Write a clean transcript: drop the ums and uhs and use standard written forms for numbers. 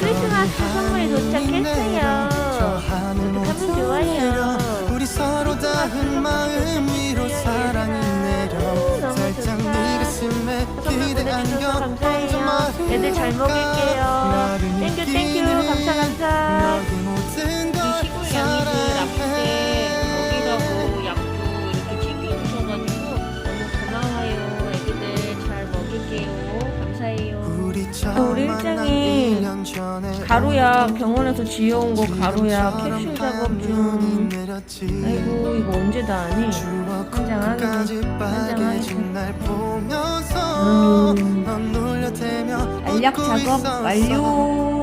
크리스마스 선물이 도착했어요. 어떡하면 좋아요. 우리 서로 닿은 마음 위로 사랑이 내려 너무 살짝 좋다. 네 가슴에 선물 기대 보내주셔서 안겨 감사해요. 애들 잘 먹일게요. 땡큐 감사. 너의 모든 걸 시골 양이들 아플 때 먹이라고 약도 이렇게 챙겨주셔가지고 너무 고마워요. 애기들 잘 먹일게요. 감사해요. 우리 일장이 가루약 병원에서 지어온 거 가루약 캡슐 작업 중. 아이고 이거 언제 다 하니? 한장하네. 알약 작업 완료.